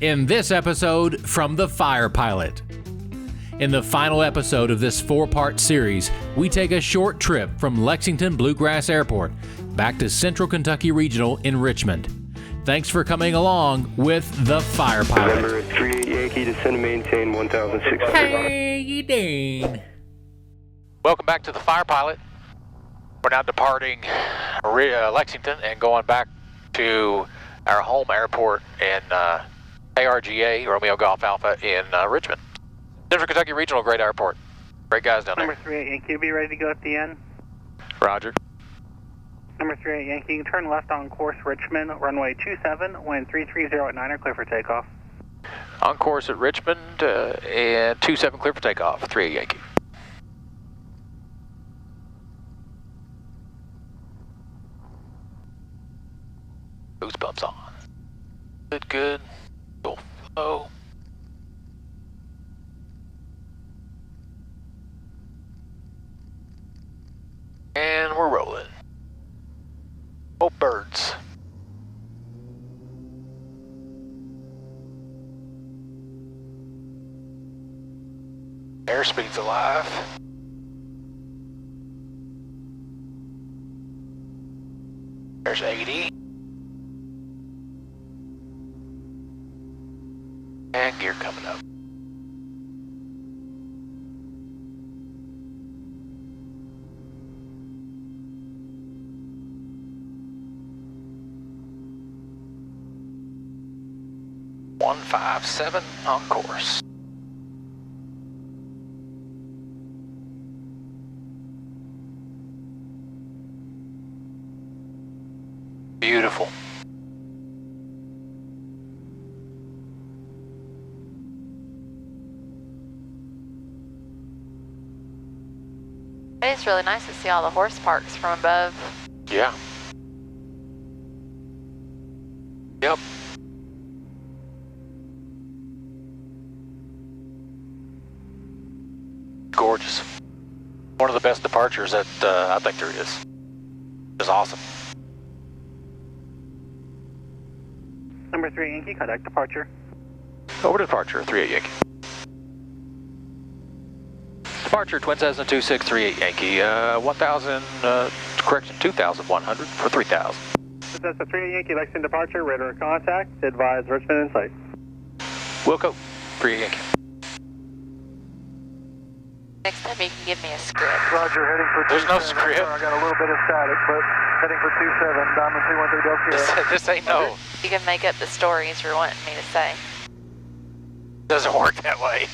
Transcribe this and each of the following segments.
In this episode, from the Fire Pilot. In the final episode of this 4-part series, we take a short trip from Lexington Bluegrass Airport back to Central Kentucky Regional in Richmond. Thanks for coming along with the Fire Pilot. Number 38 Yankee, descend and maintain 1,600. Hey, you doing? Welcome back to the Fire Pilot. We're now departing Lexington and going back to our home airport in KRGA, Romeo Golf Alpha in Richmond. Central Kentucky Regional, great airport. Great guys down there. Number 38 Yankee, be ready to go at the end. Roger. Number 38 Yankee, turn left on course Richmond, runway 27, wind 330 at 9er, clear for takeoff. On course at Richmond and 27, clear for takeoff, 38 Yankee. Goosebumps on. Good, good. Full flow. And we're rolling. Oh, birds. Airspeed's alive. There's 80. And gear coming up. One 157 on course. Beautiful. It's really nice to see all the horse parks from above. Yeah. Yep. Gorgeous. One of the best departures that I think there is. It's awesome. Number 3 Yankee, contact departure. Over to departure, 38 Yankee. Departure, Twin Cessna 2638 Yankee, 2,100 for 3,000. Cessna 3 Yankee, Lexington departure, radar contact, advise Richmond in sight. Wilco, 38 Yankee. Next time you can give me a script. Roger, heading for There's no script. I got a little bit of static, but heading for 27, Diamond 313 Delta. This ain't no. You can make up the stories you're wanting me to say. Doesn't work that way.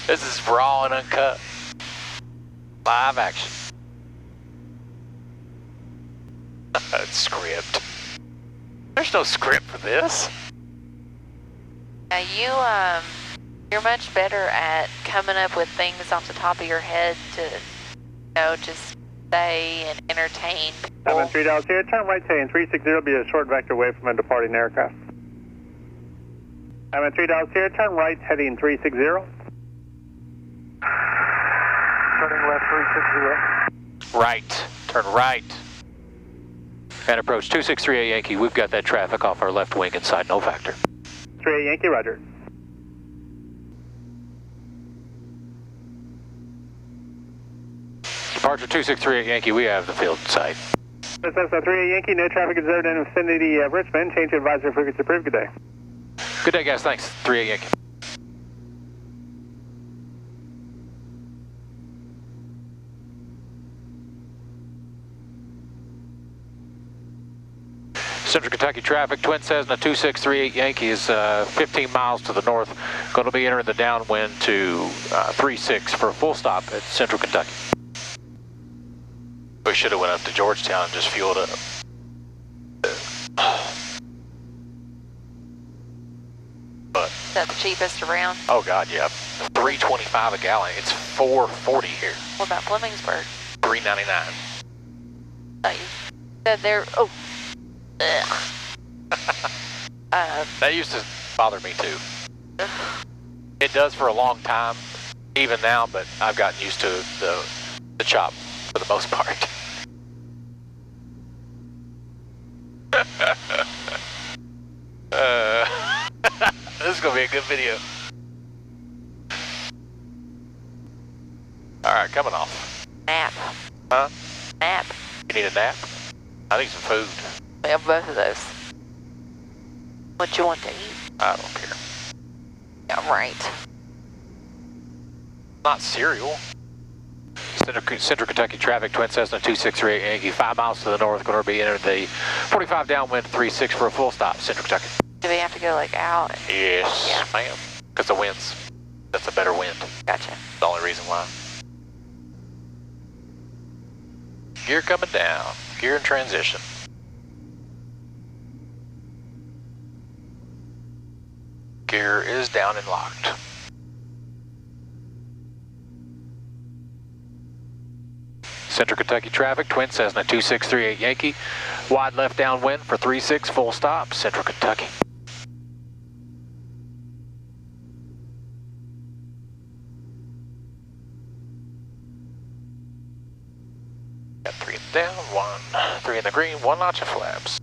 This is raw and uncut. Live action. Script. There's no script for this. Now you're much better at coming up with things off the top of your head to, just say and entertain people. Diamond 3 Dallas here, turn right heading 360, will be a short vector away from a departing aircraft. Diamond 3 Dallas here, turn right heading 360. Turning left 360. Right. Turn right. And approach 2638 Yankee. We've got that traffic off our left wing inside no factor. 3 Yankee, roger. Departure 2638 Yankee. We have the field in sight. Cessna 3 Yankee, no traffic observed in vicinity of Richmond. Change to advisory frequency approved. Good day. Good day, guys. Thanks. 38 Yankee. Central Kentucky traffic, Twin Cessna 2638 Yankee is 15 miles to the north. Going to be entering the downwind to 36 for a full stop at Central Kentucky. We should have went up to Georgetown and just fueled up. But Is that the cheapest around? oh god, yeah, $3.25 a gallon. It's $4.40 here. What about Flemingsburg? $3.99. You said they're, oh. Ugh. That used to bother me too. It does for a long time, even now, but I've gotten used to the chop for the most part. is going to be a good video. All right, coming off. Nap. Huh? Nap. You need a nap? I need some food. We have both of those. What you want to eat? I don't care. Yeah, right. Not cereal. Central Kentucky traffic, Twin Cessna 2638 Yankee, 5 miles to the north, going to be entered the 45 downwind 36 for a full stop, Central Kentucky. Do we have to go like out? Yes, Yeah. ma'am. Because the winds. That's a better wind. Gotcha. The only reason why. Gear coming down. Gear in transition. Gear is down and locked. Central Kentucky traffic, Twin Cessna 2638 Yankee, wide left downwind for 36, full stop, Central Kentucky. Got 3 down, 3 in the green, 1 notch of flaps.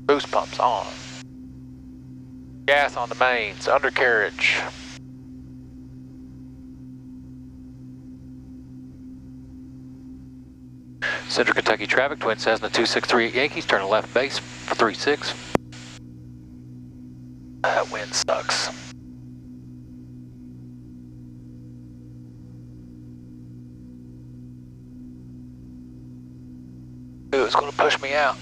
Boost pumps on. Gas on the mains, undercarriage. Central Kentucky traffic, Twin Cessna 2638 Yankees, turn left base for 36. That wind sucks. Ooh, it's gonna push me out.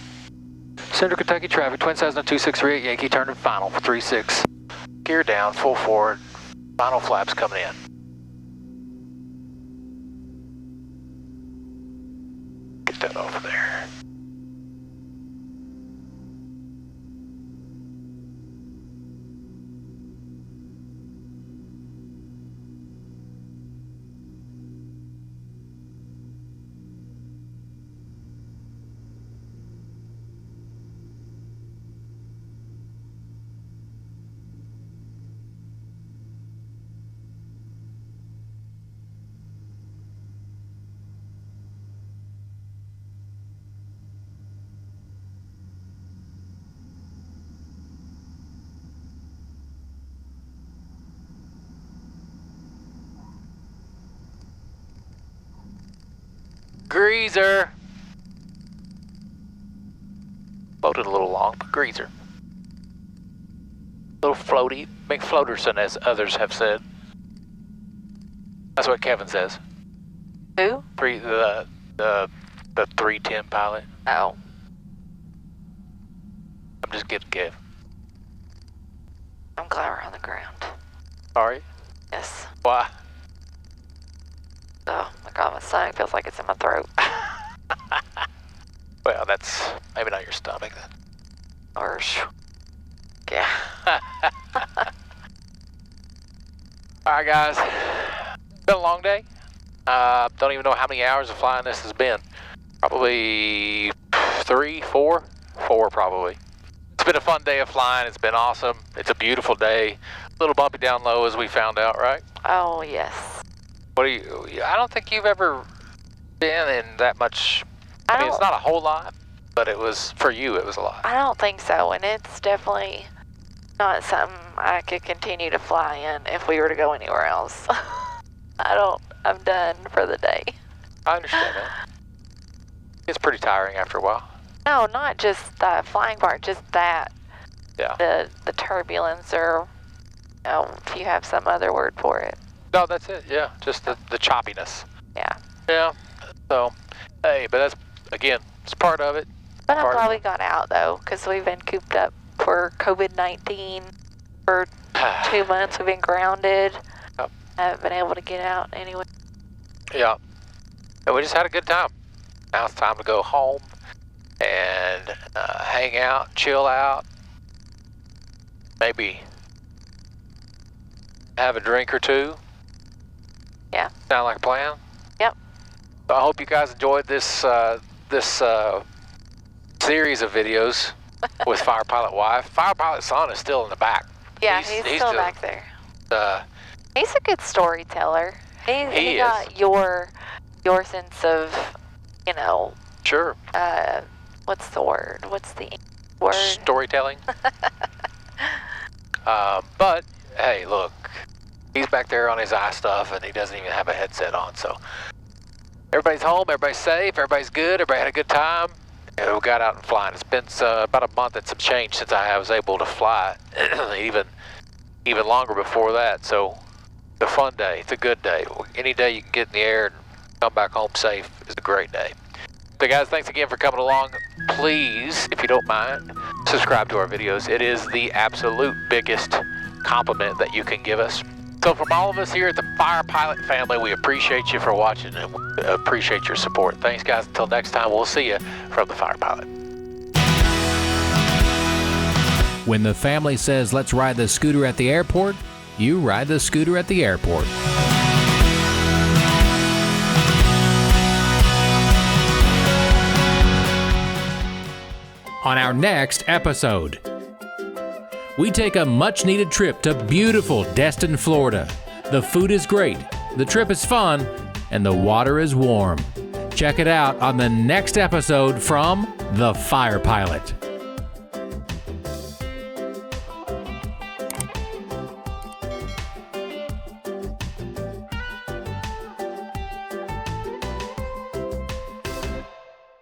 Central Kentucky traffic, Twin Cessna 2638 Yankee, turning final for 36. Gear down, full forward, final flaps coming in. Get that over there. Greaser. Floated a little long, but greaser. Little floaty, McFloaterson, as others have said. That's what Kevin says. Who? The 310 pilot. Oh. I'm just kidding, Kev. I'm glad we're on the ground. Sorry. Yes. Why? Oh my god, my stomach feels like it's in my throat. Well, that's maybe not your stomach then. Or yeah. Alright guys, been a long day. Don't even know how many hours of flying this has been. Probably 3, 4 probably. It's been a fun day of flying. It's been awesome. It's a beautiful day. A little bumpy down low as we found out, right? Oh yes. What do you, I don't think you've ever been in that much. I mean, it's not a whole lot, but it was, for you, it was a lot. I don't think so, and it's definitely not something I could continue to fly in if we were to go anywhere else. I'm done for the day. I understand that. It's pretty tiring after a while. No, not just the flying part, just that. Yeah. The turbulence, or if you have some other word for it. No, that's it, yeah. Just the choppiness. Yeah. Yeah. So, hey, but that's, again, it's part of it. But I'm glad we got out, though, because we've been cooped up for COVID-19 for 2 months. We've been grounded. Yep. I haven't been able to get out anyway. Yeah. And we just had a good time. Now it's time to go home and hang out, chill out, maybe have a drink or two. Yeah. Sound like a plan? Yep. So I hope you guys enjoyed this series of videos with Fire Pilot Wife. Fire Pilot Son is still in the back. Yeah, he's still back there. Uh, He's a good storyteller. He is. got your your sense of, you know, Sure. what's the word? What's the word? Storytelling. But, hey, look, he's back there on his eye stuff, and he doesn't even have a headset on, so everybody's home, everybody's safe, everybody's good, everybody had a good time. And we got out and flying. It's been about a month and some change since I was able to fly, even longer before that, so it's a fun day. It's a good day. Any day you can get in the air and come back home safe is a great day. So guys, thanks again for coming along. Please, if you don't mind, subscribe to our videos. It is the absolute biggest compliment that you can give us. So from all of us here at the Fire Pilot family, we appreciate you for watching and we appreciate your support. Thanks guys. Until next time, we'll see you from the Fire Pilot. When the family says, let's ride the scooter at the airport, you ride the scooter at the airport. On our next episode, we take a much-needed trip to beautiful Destin, Florida. The food is great, the trip is fun, and the water is warm. Check it out on the next episode from The Fire Pilot.